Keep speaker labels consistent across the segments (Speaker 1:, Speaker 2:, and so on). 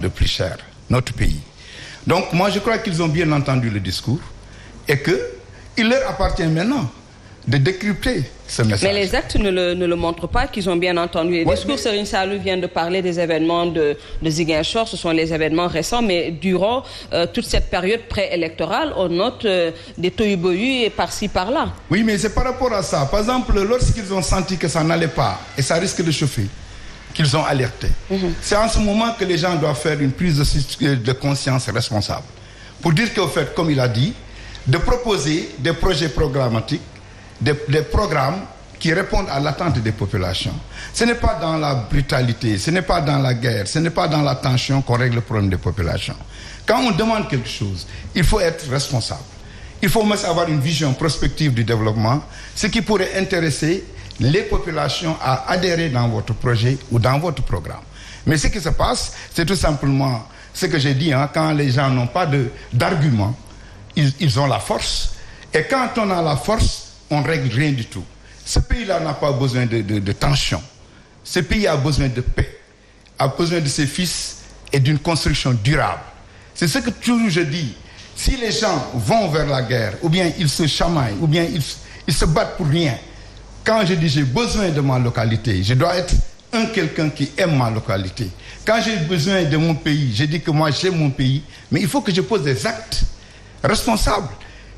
Speaker 1: de plus cher, notre pays. Donc moi je crois qu'ils ont bien entendu le discours et qu'il leur appartient maintenant de décrypter ce message.
Speaker 2: Mais les actes ne le montrent pas qu'ils ont bien entendu les discours. Serigne Saliou vient de parler des événements de Ziguinchor, ce sont les événements récents, mais durant toute cette période préélectorale, on note des tohu-bohu par-ci, par-là. Oui,
Speaker 1: mais c'est par rapport à ça. Par exemple, lorsqu'ils ont senti que ça n'allait pas et ça risque de chauffer, qu'ils ont alerté. C'est en ce moment que les gens doivent faire une prise de conscience responsable. Pour dire qu'au fait, comme il a dit, de proposer des projets programmatiques, des programmes qui répondent à l'attente des populations. Ce n'est pas dans la brutalité, ce n'est pas dans la guerre, ce n'est pas dans la tension qu'on règle le problème des populations. Quand on demande quelque chose, il faut être responsable. Il faut même avoir une vision prospective du développement, ce qui pourrait intéresser les populations à adhérer dans votre projet ou dans votre programme. Mais ce qui se passe, c'est tout simplement ce que j'ai dit, quand les gens n'ont pas d'arguments, ils ont la force. Et quand on a la force, on ne règle rien du tout. Ce pays-là n'a pas besoin de tension. Ce pays a besoin de paix, a besoin de ses fils et d'une construction durable. C'est ce que toujours je dis. Si les gens vont vers la guerre, ou bien ils se chamaillent, ou bien ils se battent pour rien, quand je dis j'ai besoin de ma localité, je dois être quelqu'un qui aime ma localité. Quand j'ai besoin de mon pays, je dis que moi j'aime mon pays, mais il faut que je pose des actes responsables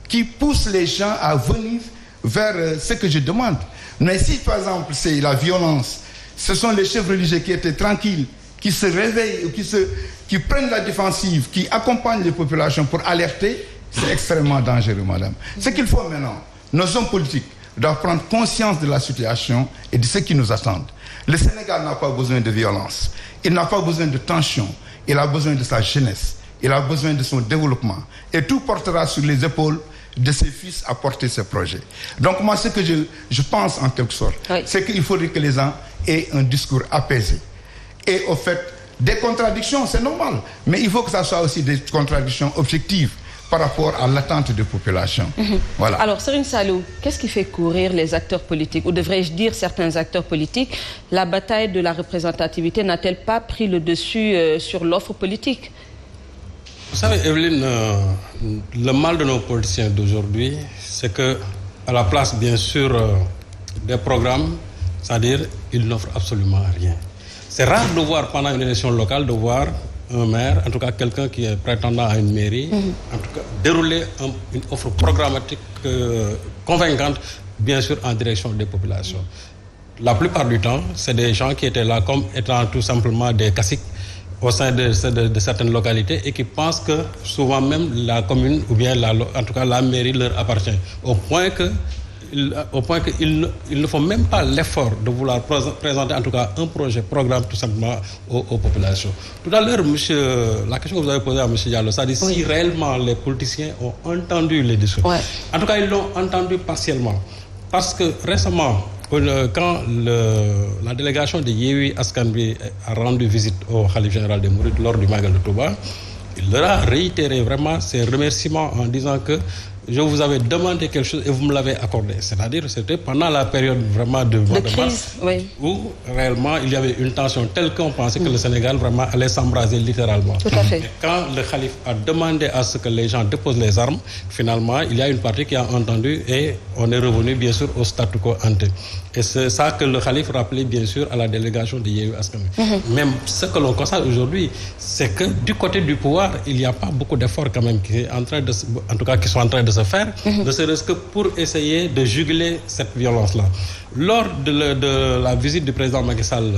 Speaker 1: qui poussent les gens à venir vers ce que je demande. Mais si par exemple c'est la violence, ce sont les chefs religieux qui étaient tranquilles, qui se réveillent, qui prennent la défensive, qui accompagnent les populations pour alerter, c'est extrêmement dangereux, madame. Ce qu'il faut maintenant, nos hommes politiques doivent prendre conscience de la situation et de ce qui nous attend. Le Sénégal n'a pas besoin de violence, il n'a pas besoin de tension, il a besoin de sa jeunesse, il a besoin de son développement. Et tout portera sur les épaules de ses fils à porter ce projet. Donc moi, ce que je pense en quelque sorte, c'est qu'il faudrait que les gens aient un discours apaisé. Et au fait, des contradictions, c'est normal, mais il faut que ça soit aussi des contradictions objectives par rapport à l'attente des populations. Voilà.
Speaker 2: Alors, Serigne Saliou, qu'est-ce qui fait courir les acteurs politiques, ou devrais-je dire certains acteurs politiques? La bataille de la représentativité n'a-t-elle pas pris le dessus sur l'offre politique?
Speaker 3: Vous savez, Evelyne, le mal de nos politiciens d'aujourd'hui, c'est que, à la place, bien sûr, des programmes, c'est-à-dire, ils n'offrent absolument rien. C'est rare de voir, pendant une élection locale, de voir un maire, en tout cas quelqu'un qui est prétendant à une mairie, en tout cas dérouler une offre programmatique convaincante, bien sûr, en direction des populations. La plupart du temps, c'est des gens qui étaient là comme étant tout simplement des caciques au sein de certaines localités et qui pensent que souvent même la commune ou bien en tout cas la mairie leur appartient, au point qu'il ne faut même pas l'effort de vouloir présenter en tout cas un projet, programme tout simplement aux populations. Tout à l'heure, la question que vous avez posée à M. Diallo, c'est-à-dire si réellement les politiciens ont entendu les discours. En tout cas, ils l'ont entendu partiellement. Parce que récemment, quand la délégation de Yewwi Askan Wi a rendu visite au Khalife général des Mourides lors du Magal de Touba, il leur a réitéré vraiment ses remerciements en disant que je vous avais demandé quelque chose et vous me l'avez accordé. C'est-à-dire, c'était pendant la période vraiment de mars, où réellement il y avait une tension telle qu'on pensait que le Sénégal vraiment allait s'embraser littéralement.
Speaker 2: Tout à fait.
Speaker 3: Et quand le Khalife a demandé à ce que les gens déposent les armes, finalement, il y a une partie qui a entendu et on est revenu bien sûr au statu quo ante. Et c'est ça que le Khalife rappelait bien sûr à la délégation de Yewwi Askan Wi. Même ce que l'on constate aujourd'hui, c'est que du côté du pouvoir, il n'y a pas beaucoup d'efforts quand même qui sont en train de se faire, ne serait-ce que pour essayer de juguler cette violence-là. Lors de la visite du président Macky Sall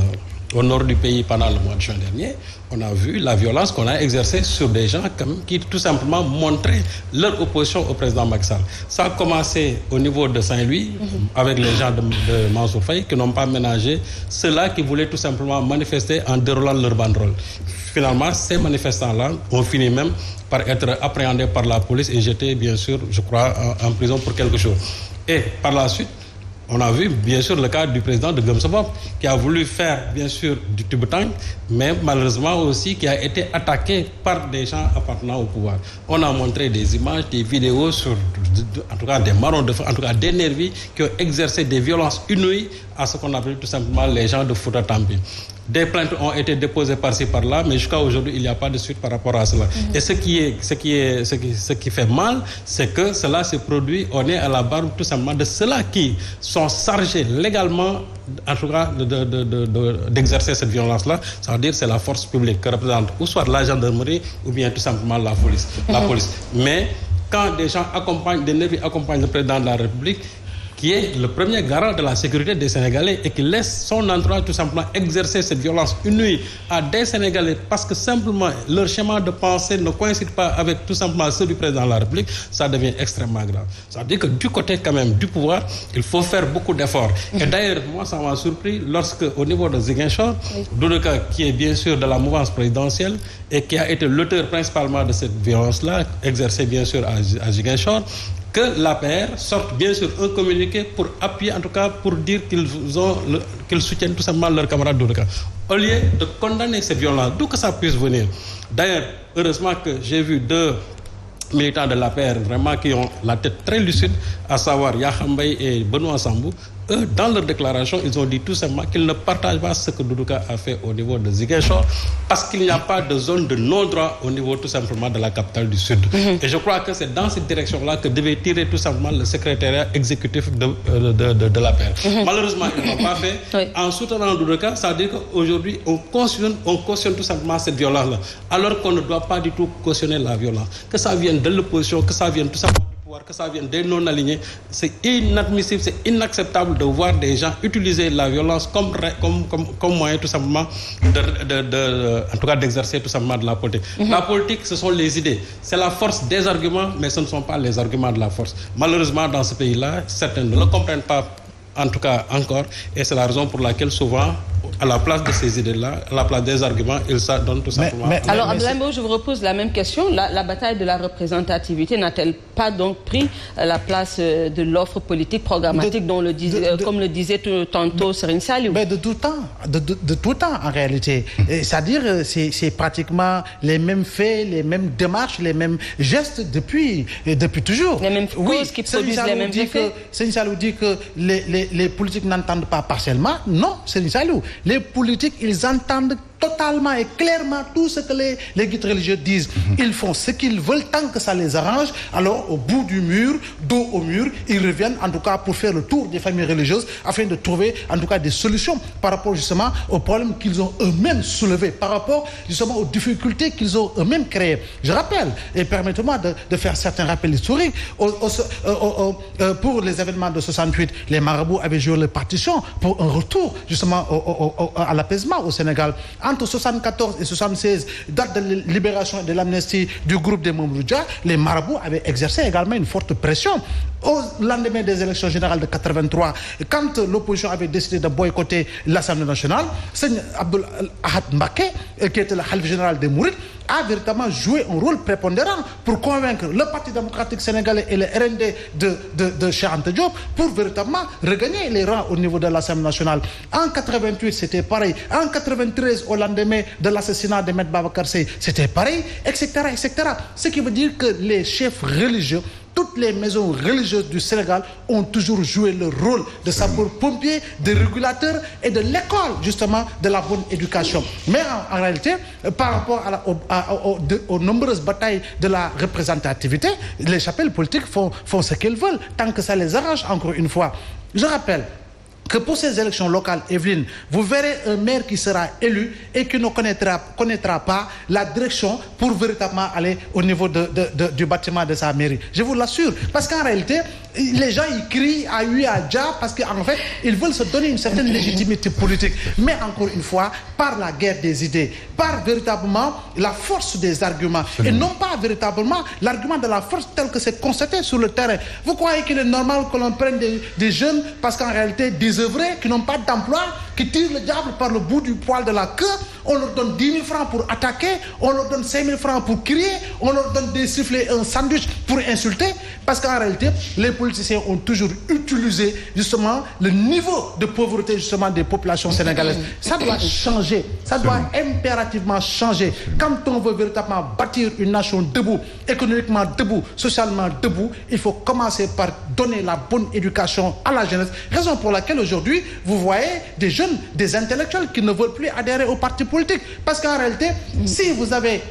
Speaker 3: au nord du pays pendant le mois de juin dernier, on a vu la violence qu'on a exercée sur des gens qui tout simplement montraient leur opposition au président Macky Sall. Ça a commencé au niveau de Saint-Louis, avec les gens de Mansour Faye qui n'ont pas ménagé ceux-là qui voulaient tout simplement manifester en déroulant leur banderole. Finalement, ces manifestants-là ont fini même par être appréhendés par la police et jetés, bien sûr, je crois, en prison pour quelque chose. Et par la suite, on a vu, bien sûr, le cas du président de Gumsobop, qui a voulu faire, bien sûr, du tube-tank, mais malheureusement aussi qui a été attaqué par des gens appartenant au pouvoir. On a montré des images, des vidéos sur, en tout cas, des marrons de feu, en tout cas des nervis qui ont exercé des violences inouïes à ce qu'on appelle tout simplement les gens de Fouta Tampi. Des plaintes ont été déposées par-ci par-là, mais jusqu'à aujourd'hui, il n'y a pas de suite par rapport à cela. Et ce qui fait mal, c'est que cela se produit, on est à la barre tout simplement de ceux-là qui sont chargés légalement, en tout cas, d'exercer cette violence-là. Ça veut dire c'est la force publique que représente ou soit la gendarmerie ou bien tout simplement la police. Mais quand des gens accompagnent, des nervis accompagnent le président de la République, qui est le premier garant de la sécurité des Sénégalais et qui laisse son entourage tout simplement exercer cette violence inouïe à des Sénégalais parce que simplement leur schéma de pensée ne coïncide pas avec tout simplement ceux du président de la République, ça devient extrêmement grave. Ça veut dire que du côté quand même du pouvoir, il faut faire beaucoup d'efforts. Et d'ailleurs, moi ça m'a surpris lorsque au niveau de Ziguinchor, Doudou Ka, qui est bien sûr de la mouvance présidentielle et qui a été l'auteur principalement de cette violence-là, exercée bien sûr à Ziguinchor, que l'APR sorte bien sûr un communiqué pour appuyer, en tout cas pour dire qu'ils soutiennent tout simplement leur camarade Doudou Ka. Au lieu de condamner cette violence, d'où que ça puisse venir. D'ailleurs, heureusement que j'ai vu 2 militants de l'APR vraiment qui ont la tête très lucide, à savoir Yakham Mbaye et Benoît Sambou. Eux, dans leur déclaration, ils ont dit tout simplement qu'ils ne partagent pas ce que Doudou Ka a fait au niveau de Ziguinchor parce qu'il n'y a pas de zone de non-droit au niveau tout simplement de la capitale du Sud. Et je crois que c'est dans cette direction-là que devait tirer tout simplement le secrétariat exécutif de l'APR. Malheureusement, ils ne l'ont pas fait. En soutenant Doudou Ka, ça veut dire qu'aujourd'hui, on cautionne tout simplement cette violence-là, alors qu'on ne doit pas du tout cautionner la violence. Que ça vienne de l'opposition, que ça vienne tout simplement que ça vienne des non-alignés, c'est inadmissible, c'est inacceptable de voir des gens utiliser la violence comme moyen tout simplement en tout cas d'exercer tout simplement de la politique. La politique, ce sont les idées, c'est la force des arguments, mais ce ne sont pas les arguments de la force. Malheureusement, dans ce pays-là, certains ne le comprennent pas, en tout cas encore, et c'est la raison pour laquelle souvent, à la place de ces idées-là, à la place des arguments, ils s'adonnent tout simplement.
Speaker 2: Alors, Abdoulaye Mbow, je vous repose la même question. La bataille de la représentativité n'a-elle pas donc pris la place de l'offre politique programmatique dont comme le disait tantôt Serigne Saliou?
Speaker 4: Mais de tout temps, de tout temps en réalité. C'est-à-dire, c'est pratiquement les mêmes faits, les mêmes démarches, les mêmes gestes depuis toujours.
Speaker 2: Les mêmes causes qui produisent les mêmes effets.
Speaker 4: Serigne Saliou dit que les politiques n'entendent pas partiellement. Non, Serigne Saliou. Les politiques, ils entendent totalement et clairement tout ce que les guides religieux disent. Ils font ce qu'ils veulent tant que ça les arrange. Alors, au bout du mur, dos au mur, ils reviennent en tout cas pour faire le tour des familles religieuses afin de trouver en tout cas des solutions par rapport justement aux problèmes qu'ils ont eux-mêmes soulevés, par rapport justement aux difficultés qu'ils ont eux-mêmes créées. Je rappelle, et permettez-moi de faire certains rappels historiques, pour les événements de 68, les marabouts avaient joué les partitions pour un retour justement à l'apaisement au Sénégal. Entre 74 et 76, date de libération et de l'amnistie du groupe des Mamadou-Dia, les marabouts avaient exercé également une forte pression. Au lendemain des élections générales de 83, quand l'opposition avait décidé de boycotter l'Assemblée nationale, Seigne Abdoul Ahad Mbacké, qui était le khalife général des Mourides, a véritablement joué un rôle prépondérant pour convaincre le Parti démocratique sénégalais et le RND de Cheikh Anta Diop pour véritablement regagner les rangs au niveau de l'Assemblée nationale. En 88, c'était pareil. En 93, au lendemain de l'assassinat de Maître Babacar Seye, c'était pareil, etc., etc. Ce qui veut dire que les chefs religieux, toutes les maisons religieuses du Sénégal ont toujours joué le rôle de sapeurs-pompiers, de régulateurs et de l'école, justement, de la bonne éducation. Mais en réalité, par rapport aux nombreuses batailles de la représentativité, les chapelles politiques font ce qu'elles veulent, tant que ça les arrange, encore une fois. Je rappelle que pour ces élections locales, Evelyne, vous verrez un maire qui sera élu et qui ne connaîtra pas la direction pour véritablement aller au niveau du bâtiment de sa mairie. Je vous l'assure. Parce qu'en réalité, les gens ils crient à lui, à Dja, parce qu'en fait, ils veulent se donner une certaine légitimité politique. Mais encore une fois, par la guerre des idées, par véritablement la force des arguments, et non pas véritablement l'argument de la force tel que c'est constaté sur le terrain. Vous croyez qu'il est normal que l'on prenne des jeunes parce qu'en réalité, désœuvrés, qui n'ont pas d'emploi, qui tirent le diable par le bout du poil de la queue, on leur donne 10 000 francs pour attaquer, on leur donne 5 000 francs pour crier, on leur donne des sifflets, un sandwich pour insulter, parce qu'en réalité, les politiciens ont toujours utilisé justement le niveau de pauvreté justement des populations sénégalaises. Ça doit changer, ça doit impérativement changer. Quand on veut véritablement bâtir une nation debout, économiquement debout, socialement debout, il faut commencer par donner la bonne éducation à la jeunesse. Raison pour laquelle aujourd'hui, vous voyez des jeunes jeunes, des intellectuels qui ne veulent plus adhérer aux partis politiques. Parce qu'en réalité, si vous avez